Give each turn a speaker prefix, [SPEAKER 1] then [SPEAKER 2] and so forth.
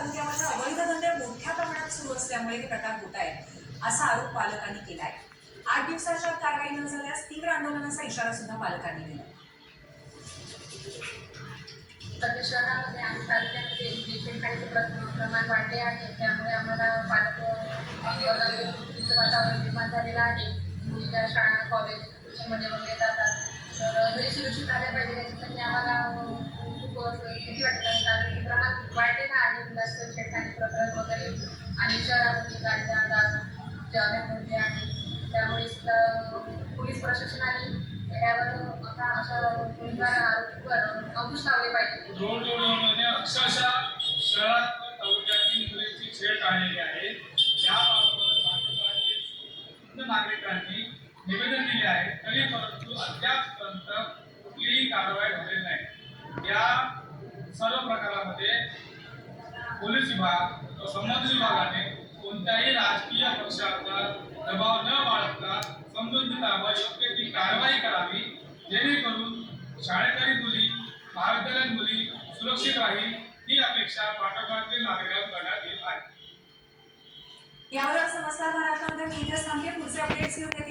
[SPEAKER 1] तालुक्यामध्ये अवैध धंदे मोठ्या प्रमाणात सुरू असल्यामुळे हे प्रकार होत आहेत असा आरोप पालकांनी केलाय। 8 दिवसाच्या कारवाई न झाल्यास तीव्र आंदोलनाचा इशारा सुद्धा पालकांनी दिला।
[SPEAKER 2] सध्या शहरामध्ये आणि तालुक्यामध्ये बेकायदेशीर प्रमाण वाढले आहे, त्यामुळे आम्हाला पालक वातावरण निर्माण झालेलं आहे। मुलीच्या शाळा कॉलेजमध्ये वगैरे जातात, तर घरी सुरक्षित आल्या पाहिजे याच्यासाठी आम्हाला खूप भीती वाटते, कारण की प्रमाण वाढलेलं आहे जास्त छेडखानी प्रकरण वगैरे, आणि शहरामध्ये गाड्या ज्यामध्ये आहे, त्यामुळे पोलीस प्रशासनाने यावर अशा आरोपीवर अंकुश लावले पाहिजे।
[SPEAKER 3] जोडजोडीने अक्षरशः शहरात तालुक्यातील मुलींची छेड काढलेली आहे। याबाबत नागरिकांनी निवेदन दिले आहे, तरी परंतु अद्यापपर्यंत कुठलीही कारवाई झालेली नाही। या सर्व प्रकारामध्ये पोलीस विभाग व संबंधित विभागाने कोणत्याही राजकीय पक्षाचा दबाव न बाळगता संबंधितांवर योग्य ती कारवाई करावी, जेणेकरून शाळेकरी मुली, महाविद्यालयीन मुली सुरक्षित राहील ही अपेक्षा पाठोपाठील नागरिकांना करण्यात येत आहे।
[SPEAKER 1] यावर समजदार महाराष्ट्रामध्ये मी इथे थांबते। पुढचे अपडेट्स घेऊन